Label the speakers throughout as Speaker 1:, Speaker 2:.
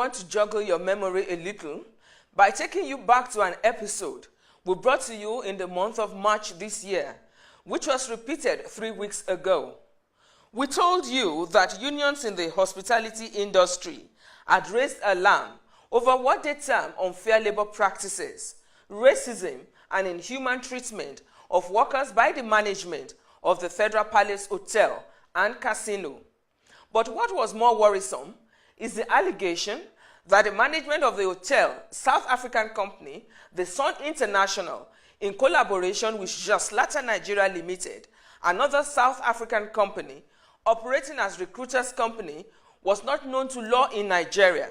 Speaker 1: want to joggle your memory a little by taking you back to an episode we brought to you in the month of March this year, which was repeated 3 weeks ago. We told you that unions in the hospitality industry had raised alarm over what they term unfair labor practices, racism, and inhuman treatment of workers by the management of the Federal Palace Hotel and Casino. But what was more worrisome is the allegation that the management of the hotel, South African company, the Sun International, in collaboration with Jaslata Nigeria Limited, another South African company operating as Recruiter's Company, was not known to law in Nigeria.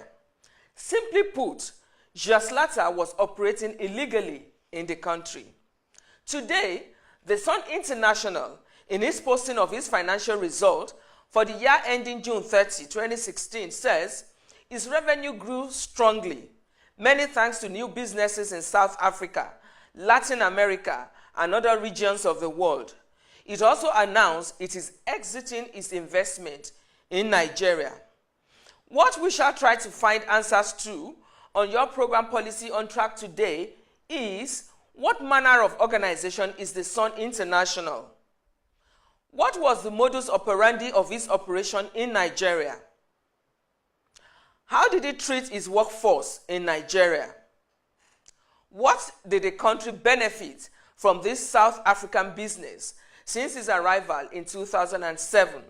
Speaker 1: Simply put, Jaslata was operating illegally in the country. Today, the Sun International, in its posting of its financial result for the year ending June 30, 2016, says its revenue grew strongly, many thanks to new businesses in South Africa, Latin America, and other regions of the world. It also announced it is exiting its investment in Nigeria. What we shall try to find answers to on your program Policy on Track today is: what manner of organization is the Sun International? What was the modus operandi of its operation in Nigeria? How did it treat its workforce in Nigeria? What did the country benefit from this South African business since its arrival in 2007?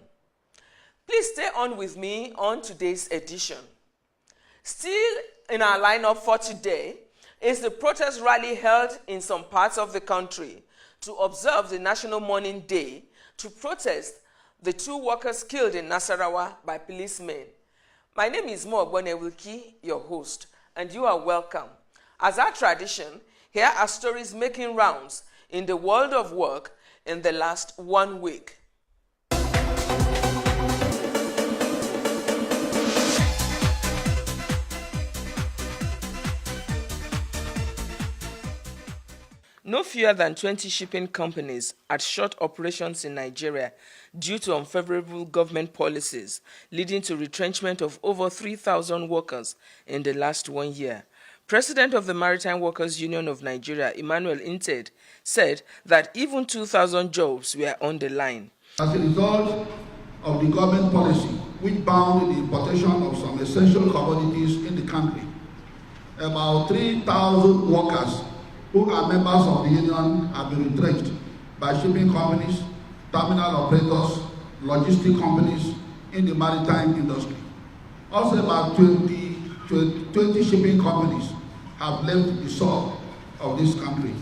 Speaker 1: Please stay on with me on today's edition. Still in our lineup for today is the protest rally held in some parts of the country to observe the National Mourning Day to protest the 2 workers killed in Nasarawa by policemen. My name is Mo Ogbonewilki, your host, and you are welcome. As our tradition, here are stories making rounds in the world of work in the last 1 week. No fewer than 20 shipping companies had shut operations in Nigeria due to unfavorable government policies, leading to retrenchment of over 3,000 workers in the last 1 year. President of the Maritime Workers Union of Nigeria, Emmanuel Inted, said that even 2,000 jobs were on the line.
Speaker 2: As a result of the government policy, which bound the importation of some essential commodities in the country, about 3,000 workers who are members of the union have been retrenched by shipping companies, terminal operators, logistic companies in the maritime industry. Also, about 20 shipping companies have left the soil of this country.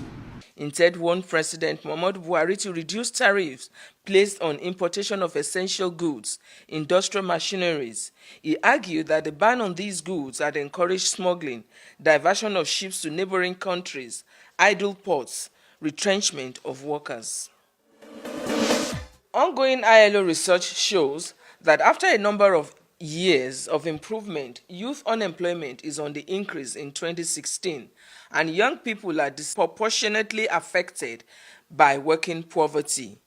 Speaker 1: Instead, warned President Muhammadu Buhari to reduce tariffs placed on importation of essential goods, industrial machineries. He argued that the ban on these goods had encouraged smuggling, diversion of ships to neighboring countries, idle ports, retrenchment of workers. Ongoing ILO research shows that after a number of years of improvement, youth unemployment is on the increase in 2016, and young people are disproportionately affected by working poverty.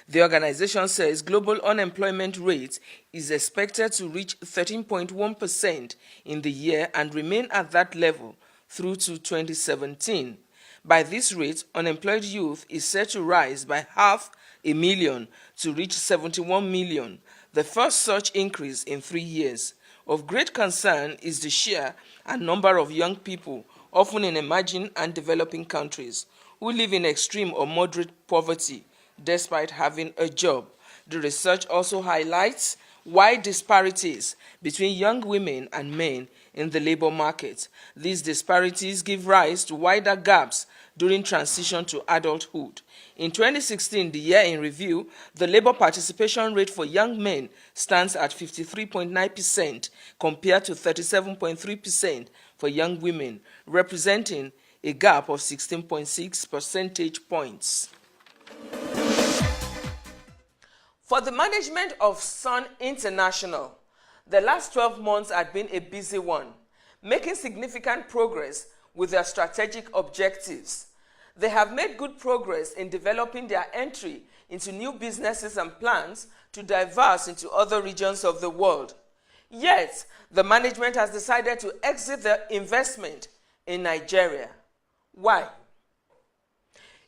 Speaker 1: The organization says global unemployment rate is expected to reach 13.1% in the year and remain at that level through to 2017. By this rate, unemployed youth is set to rise by 500,000 to reach 71 million, the first such increase in 3 years. Of great concern is the share and number of young people, often in emerging and developing countries, who live in extreme or moderate poverty despite having a job. The research also highlights wide disparities between young women and men in the labor market. These disparities give rise to wider gaps during transition to adulthood. In 2016, the year in review, the labor participation rate for young men stands at 53.9% compared to 37.3% for young women, representing a gap of 16.6 percentage points. For the management of Sun International, the last 12 months had been a busy one, making significant progress with their strategic objectives. They have made good progress in developing their entry into new businesses and plans to diverse into other regions of the world. Yet, the management has decided to exit the investment in Nigeria. Why?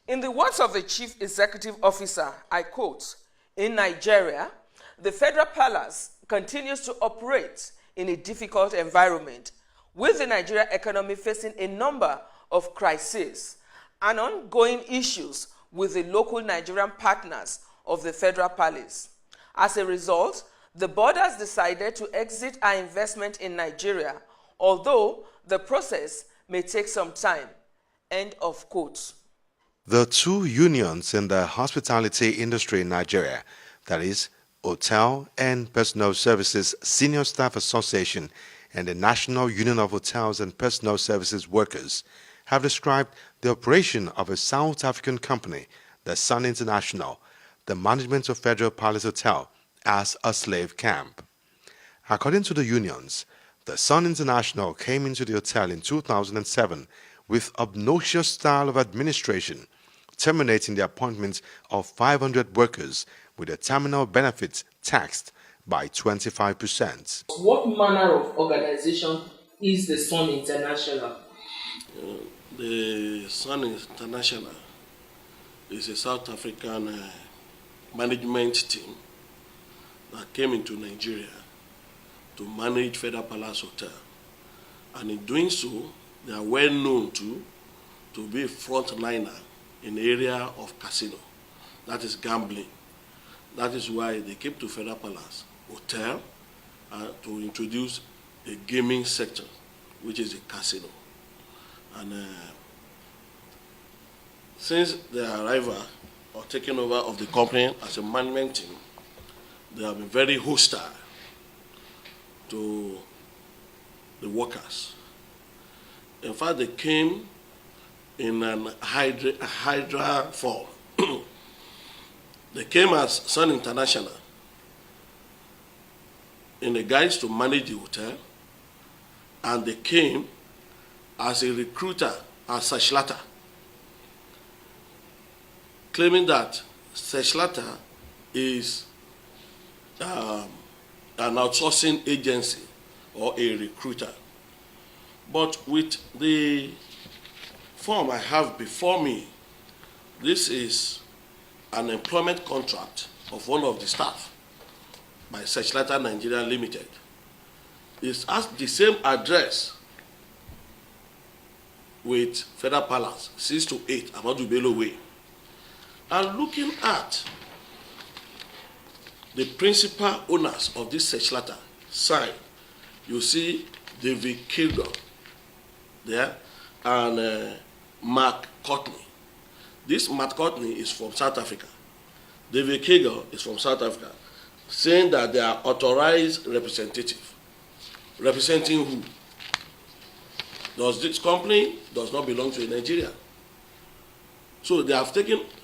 Speaker 1: In the words of the Chief Executive Officer, I quote, "In Nigeria, the Federal Palace continues to operate in a difficult environment, with the Nigerian economy facing a number of crises and ongoing issues with the local Nigerian partners of the Federal Palace. As a result, the board has decided to exit our investment in Nigeria, although the process may take some time." End of quote.
Speaker 3: The two unions in the hospitality industry in Nigeria, that is, Hotel and Personal Services Senior Staff Association and the National Union of Hotels and Personal Services Workers, have described the operation of a South African company, the Sun International, the management of Federal Palace Hotel, as a slave camp. According to the unions, the Sun International came into the hotel in 2007 with obnoxious style of administration, terminating the appointment of 500 workers with the terminal benefits taxed by 25%.
Speaker 1: What manner of organization is the Sun International?
Speaker 4: The Sun International is a South African management team that came into Nigeria to manage Federal Palace Hotel. And in doing so, they are well known to be a frontliner in the area of casino, that is gambling. That is why they came to Federal Palace Hotel to introduce a gaming sector, which is a casino. And since their arrival or taking over of the company as a management team, they have been very hostile to the workers. In fact, they came in an hydra form. They came as Sun International in the guise to manage the hotel, and they came as a recruiter, as Sachlata, claiming that Sachlata is an outsourcing agency or a recruiter. But with the form I have before me, this is an employment contract of one of the staff by Sachlata Nigeria Limited. It's at the same address with Federal Palace, 6 to 8, Amadu Bello Way. And looking at the principal owners of this Sachlata side, you see David Kilgore there and Mark Courtney. This Mark Courtney is from South Africa. David Kilgore is from South Africa, saying that they are authorized representative. Representing who? This company does not belong to Nigeria. So they have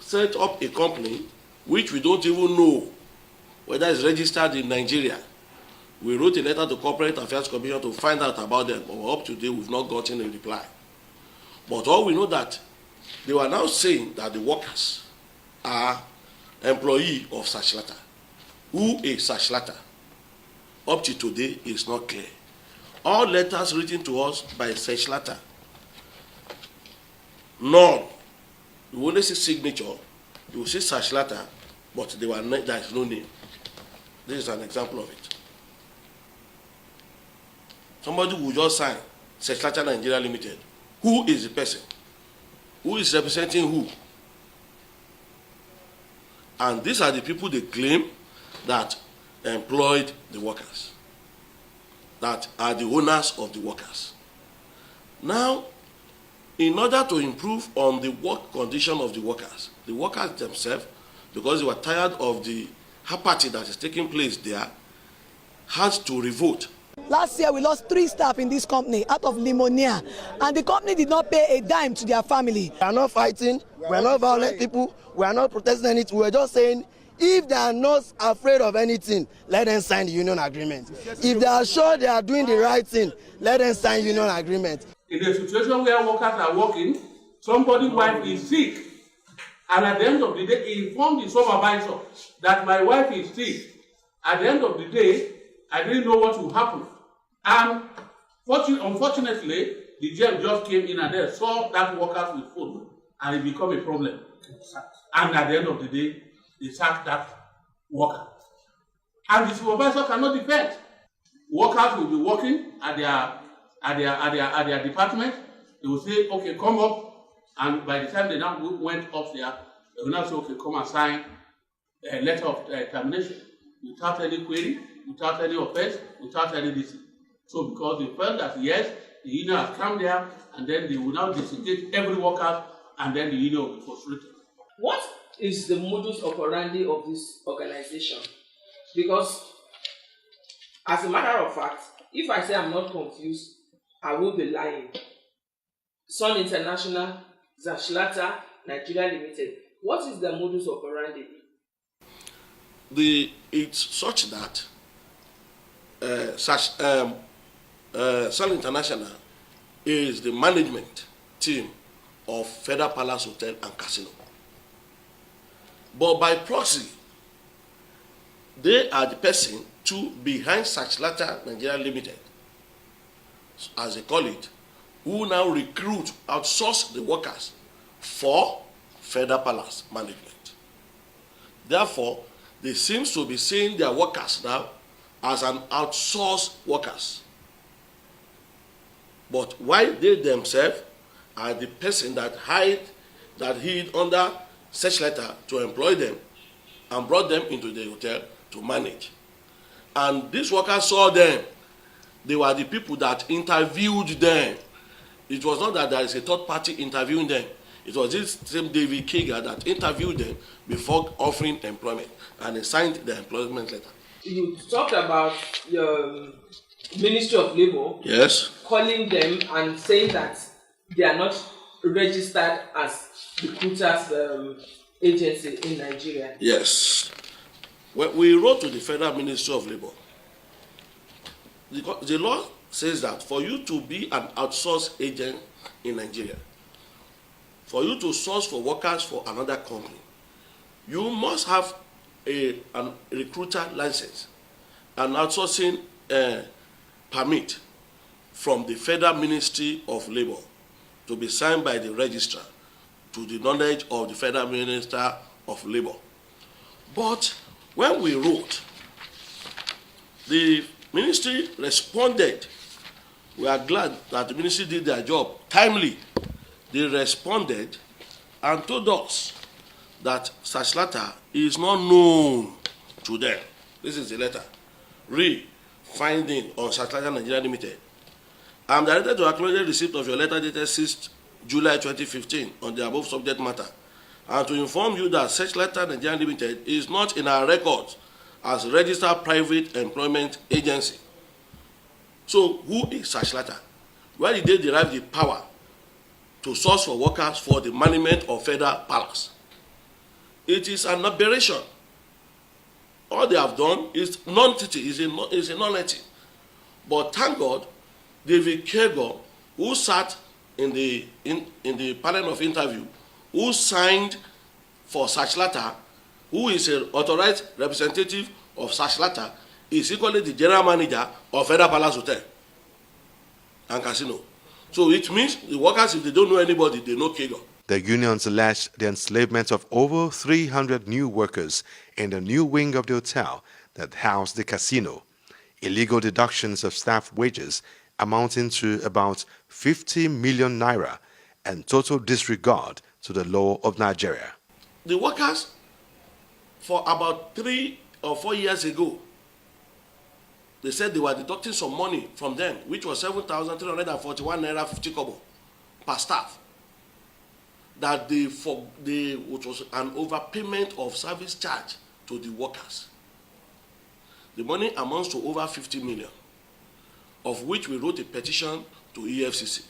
Speaker 4: set up a company which we don't even know whether it's registered in Nigeria. We wrote a letter to Corporate Affairs Commission to find out about them, but up to date we've not gotten a reply. But all we know that they were now saying that the workers are employee of Sachlata. Who is Sachlata? Up to today is not clear. All letters written to us by Sachlata, none. You only see signature, you will see Sachlata, but there is no name. This is an example of it. Somebody will just sign Sachlata Nigeria Limited. Who is the person? Who is representing who? And these are the people they claim that employed the workers, that are the owners of the workers. Now, in order to improve on the work condition of the workers themselves, because they were tired of the apathy that is taking place there, had to revolt.
Speaker 5: Last year, we lost 3 staff in this company out of pneumonia, and the company did not pay a dime to their family.
Speaker 6: We are not fighting, we are not violent people, we are not protesting anything. We are just saying, if they are not afraid of anything, let them sign the union agreement. If they are sure they are doing the right thing, let them sign union agreement.
Speaker 7: In a situation where workers are working, somebody's wife is sick, and at the end of the day, he informed the supervisor that my wife is sick. At the end of the day, I didn't know what would happen. And unfortunately, the GM just came in and then saw that workers with food, and it became a problem. And at the end of the day, they sacked that worker. And the supervisor cannot defend. Workers will be working at their department. They will say, okay, come up. And by the time they now went up there, they will now say, okay, come and sign a letter of termination without any query, without any offense, without any decision. So because they felt that yes, the union has come there, and then they will now disengage every worker, and then the union will be frustrated.
Speaker 1: What is the modus operandi of this organization? Because, as a matter of fact, if I say I'm not confused, I will be lying. Sun International, Zashlata, Nigeria Limited. What is the modus operandi?
Speaker 4: It's such that Sun International is the management team of Federal Palace Hotel and Casino. But by proxy, they are the person behind Sachlata Nigeria Limited, as they call it, who now recruit, outsource the workers for Federal Palace management. Therefore, they seem to be seeing their workers now as an outsourced workers. But why they themselves are the person that hid under such letter to employ them and brought them into the hotel to manage. And these workers saw them. They were the people that interviewed them. It was not that there is a third party interviewing them. It was this same David Kager that interviewed them before offering employment, and they signed the employment letter.
Speaker 1: You talked about your Ministry of Labour,
Speaker 4: yes,
Speaker 1: calling them and saying that they are not registered as recruiters agency in Nigeria.
Speaker 4: Yes. When we wrote to the Federal Ministry of Labour, the law says that for you to be an outsourced agent in Nigeria, for you to source for workers for another company, you must have a recruiter license, an outsourcing permit from the Federal Ministry of Labour to be signed by the registrar to the knowledge of the Federal Minister of Labour. But when we wrote, the ministry responded. We are glad that the ministry did their job timely. They responded and told us that such letter is not known to them. This is the letter. Finding on such letter Nigeria Limited. I am directed to acknowledge the receipt of your letter dated 6 July 2015 on the above subject matter, and to inform you that such letter Nigeria Limited is not in our records as a registered private employment agency. So who is such letter? Where did they derive the power to source for workers for the management of Federal Palace? It is an aberration. All they have done is non-entity, is a non-entity. But thank God, David Kager, who sat in the panel of interview, who signed for Sachlata, who is an authorized representative of Sachlata, is equally the general manager of Federal Palace Hotel and Casino. So it means the workers, if they don't know anybody, they know Kager.
Speaker 3: The unions alleged the enslavement of over 300 new workers in the new wing of the hotel that housed the casino, illegal deductions of staff wages amounting to about 50 million naira, and total disregard to the law of Nigeria.
Speaker 4: The workers, for about 3 or 4 years ago, they said they were deducting some money from them, which was 7,341 naira 50 kobo per staff. That which was an overpayment of service charge to the workers. The money amounts to over 50 million, of which we wrote a petition to EFCC.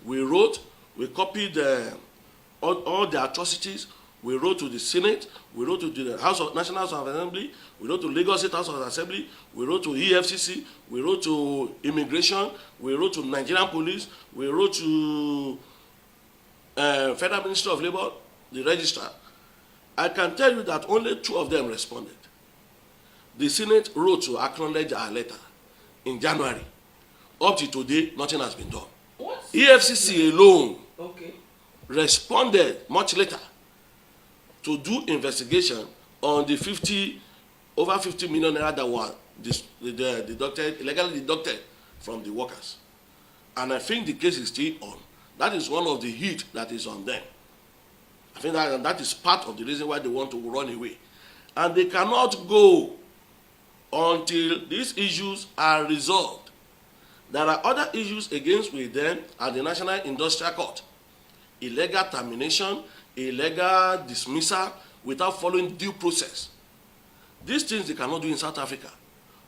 Speaker 4: We copied all the atrocities. We wrote to the Senate, we wrote to the National House of Assembly, we wrote to Lagos State House of Assembly, we wrote to EFCC, we wrote to Immigration, we wrote to Nigerian Police, we wrote to Federal Ministry of Labour, the registrar. I can tell you that only 2 of them responded. The Senate wrote to acknowledge our letter in January. Up to today, nothing has been done.
Speaker 1: What?
Speaker 4: EFCC alone
Speaker 1: Okay.
Speaker 4: responded much later to do investigation on the over 50 million naira that were illegally deducted from the workers. And I think the case is still on. That is one of the heat that is on them. I think that is part of the reason why they want to run away. And they cannot go until these issues are resolved. There are other issues against with them at the National Industrial Court. Illegal termination, illegal dismissal without following due process. These things they cannot do in South Africa,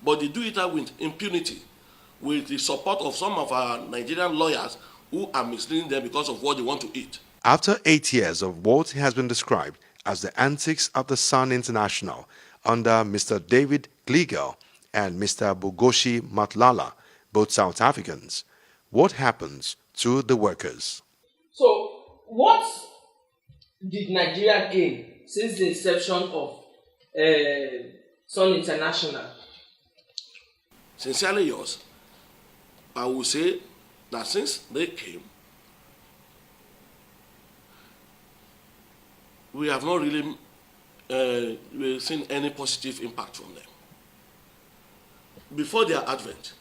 Speaker 4: but they do it with impunity, with the support of some of our Nigerian lawyers who are misleading them because of what they want to eat.
Speaker 3: After 8 years of what has been described as the antics of the Sun International under Mr. David Gligel and Mr. Bogoshi Matlala, both South Africans, what happens to the workers?
Speaker 1: So, what did Nigeria gain since the inception of Sun International?
Speaker 4: Sincerely yours, I will say that since they came, we have not really seen any positive impact from them. Before their advent,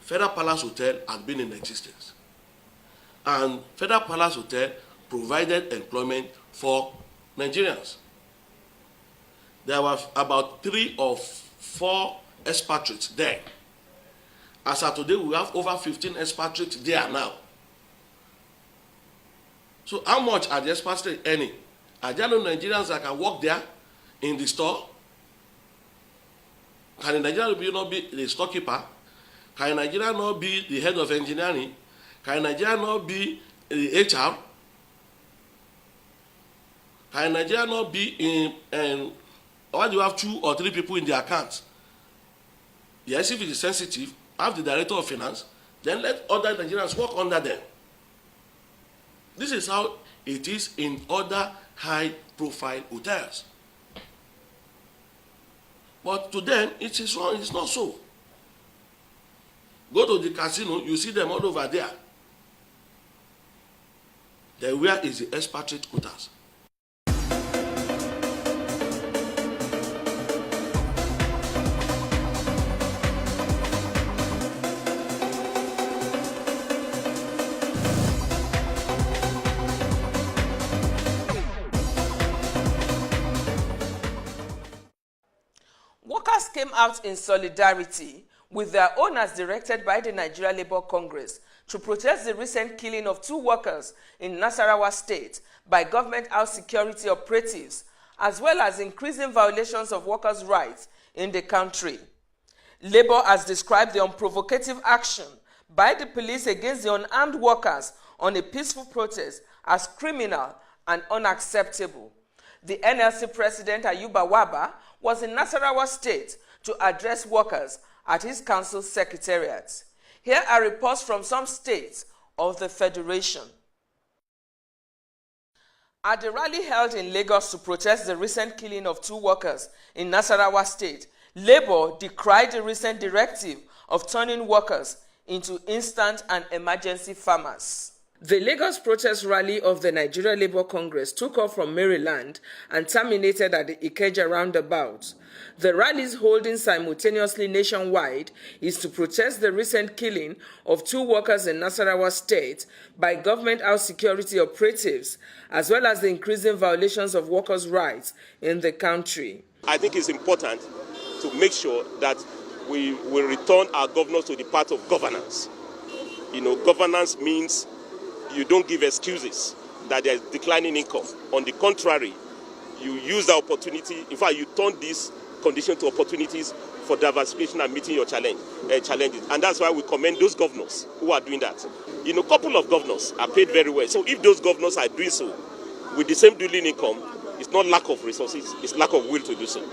Speaker 4: Federal Palace Hotel had been in existence. And Federal Palace Hotel provided employment for Nigerians. There were about 3 or 4 expatriates there. As of today, we have over 15 expatriates there now. So how much are the expatriates earning? Are there no Nigerians that can work there in the store? Can a Nigerian not be the storekeeper? Can a Nigerian not be the head of engineering? Can a Nigerian not be the HR? Can a Nigerian not be in why do you have 2 or 3 people in the accounts? Yes, if it is sensitive, have the director of finance, then let other Nigerians work under them. This is how it is in other high-profile hotels. But to them, it is wrong. It's not so. Go to the casino, you see them all over there. Then where is the expatriate quotas?
Speaker 1: Workers came out in solidarity with their owners directed by the Nigeria Labour Congress to protest the recent killing of 2 workers in Nasarawa State by government house security operatives, as well as increasing violations of workers' rights in the country. Labour has described the unprovocative action by the police against the unarmed workers on a peaceful protest as criminal and unacceptable. The NLC President Ayuba Waba was in Nasarawa State to address workers at his council secretariat. Here are reports from some states of the Federation. At the rally held in Lagos to protest the recent killing of 2 workers in Nasarawa State, Labour decried the recent directive of turning workers into instant and emergency farmers. The Lagos protest rally of the Nigeria Labour Congress took off from Maryland and terminated at the Ikeja roundabout. The rallies holding simultaneously nationwide is to protest the recent killing of 2 workers in Nasarawa State by government house security operatives, as well as the increasing violations of workers' rights in the country.
Speaker 8: I think it's important to make sure that we will return our governors to the path of governance. You know, governance means you don't give excuses that there is declining income. On the contrary, you use the opportunity. In fact, you turn this condition to opportunities for diversification and meeting your challenges. And that's why we commend those governors who are doing that. You know, a couple of governors are paid very well. So if those governors are doing so with the same dwelling income, it's not lack of resources, it's lack of will to do so.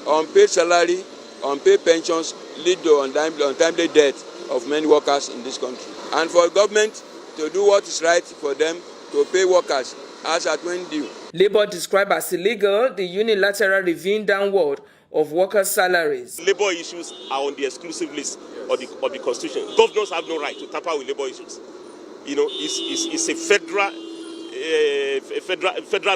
Speaker 9: Unpaid salary, unpaid pensions lead to untimely death of many workers in this country. And for government to do what is right for them, to pay workers as at when due.
Speaker 1: Labour described as illegal the unilateral reviewing downward of workers' salaries.
Speaker 8: Labour issues are on the exclusive list of the Constitution. Governors have no right to tamper with labour issues. You know, it's a federal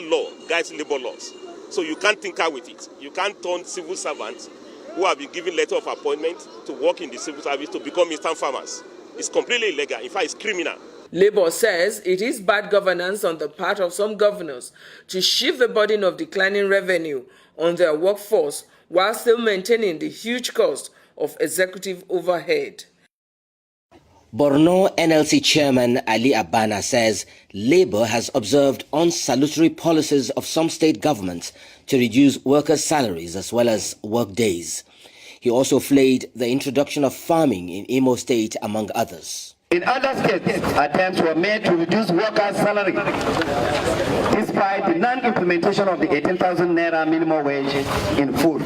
Speaker 8: law guides labour laws. So you can't tinker with it. You can't turn civil servants who have been given letter of appointment to work in the civil service to become instant farmers. It's completely illegal. In fact, it's criminal.
Speaker 1: Labour says it is bad governance on the part of some governors to shift the burden of declining revenue on their workforce while still maintaining the huge cost of executive overhead.
Speaker 10: Borno NLC Chairman Ali Abana says Labour has observed unsalutary policies of some state governments to reduce workers' salaries as well as work days. He also flayed the introduction of farming in Imo State, among others.
Speaker 11: In other states, attempts were made to reduce workers' salary, despite the non-implementation of the 18,000 naira minimum wage in food,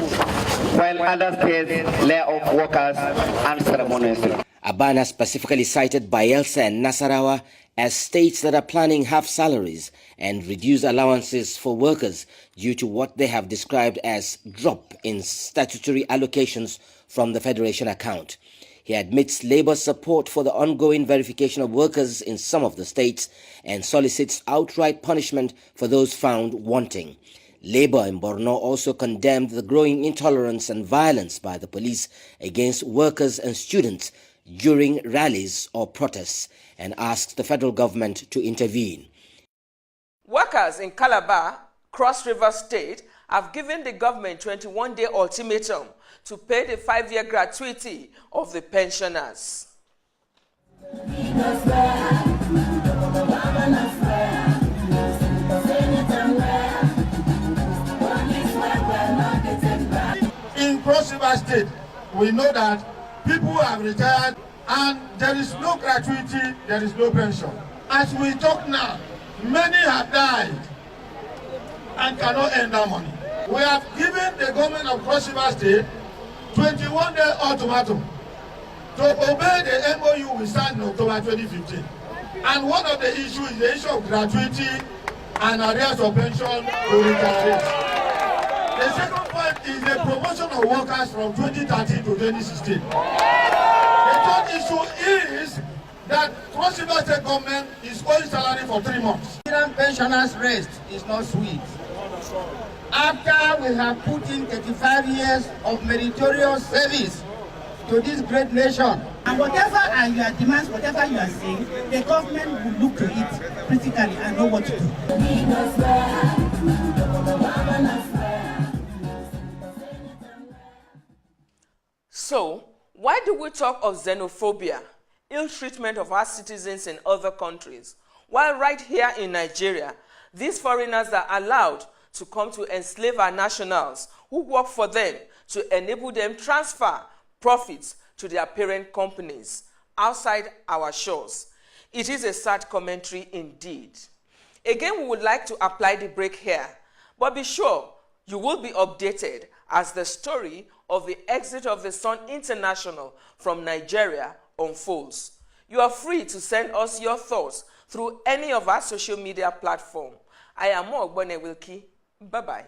Speaker 11: while other states lay off workers unceremoniously.
Speaker 10: Abana specifically cited Bayelsa and Nasarawa as states that are planning half salaries and reduce allowances for workers due to what they have described as drop in statutory allocations from the Federation account. He admits Labour's support for the ongoing verification of workers in some of the states and solicits outright punishment for those found wanting. Labour in Borno also condemned the growing intolerance and violence by the police against workers and students during rallies or protests and asked the federal government to intervene.
Speaker 1: Workers in Calabar, Cross River State, have given the government 21-day ultimatum to pay the 5-year gratuity of the pensioners.
Speaker 2: In Cross River State, we know that people have retired and there is no gratuity, there is no pension. As we talk now, many have died and cannot earn that money. We have given the government of Cross River State 21-day ultimatum to obey the MOU we signed in October 2015. And one of the issues is the issue of gratuity and arrears of pension to retirees. The second point is the promotion of workers from 2013 to 2016. The third issue is that Cross River State government is owing salary for 3 months.
Speaker 11: Nigerian pensioners' rest is not sweet. After we have put in 35 years of meritorious service to this great nation.
Speaker 12: And whatever are your demands, whatever you are saying, the government will look to it critically and know what to do.
Speaker 1: So, why do we talk of xenophobia, ill treatment of our citizens in other countries, while right here in Nigeria, these foreigners are allowed to come to enslave our nationals who work for them to enable them transfer profits to their parent companies outside our shores? It is a sad commentary indeed. Again, we would like to apply the brake here, but be sure you will be updated as the story of the exit of the Sun International from Nigeria unfolds. You are free to send us your thoughts through any of our social media platforms. I am Ogbone Wilkie. Bye-bye.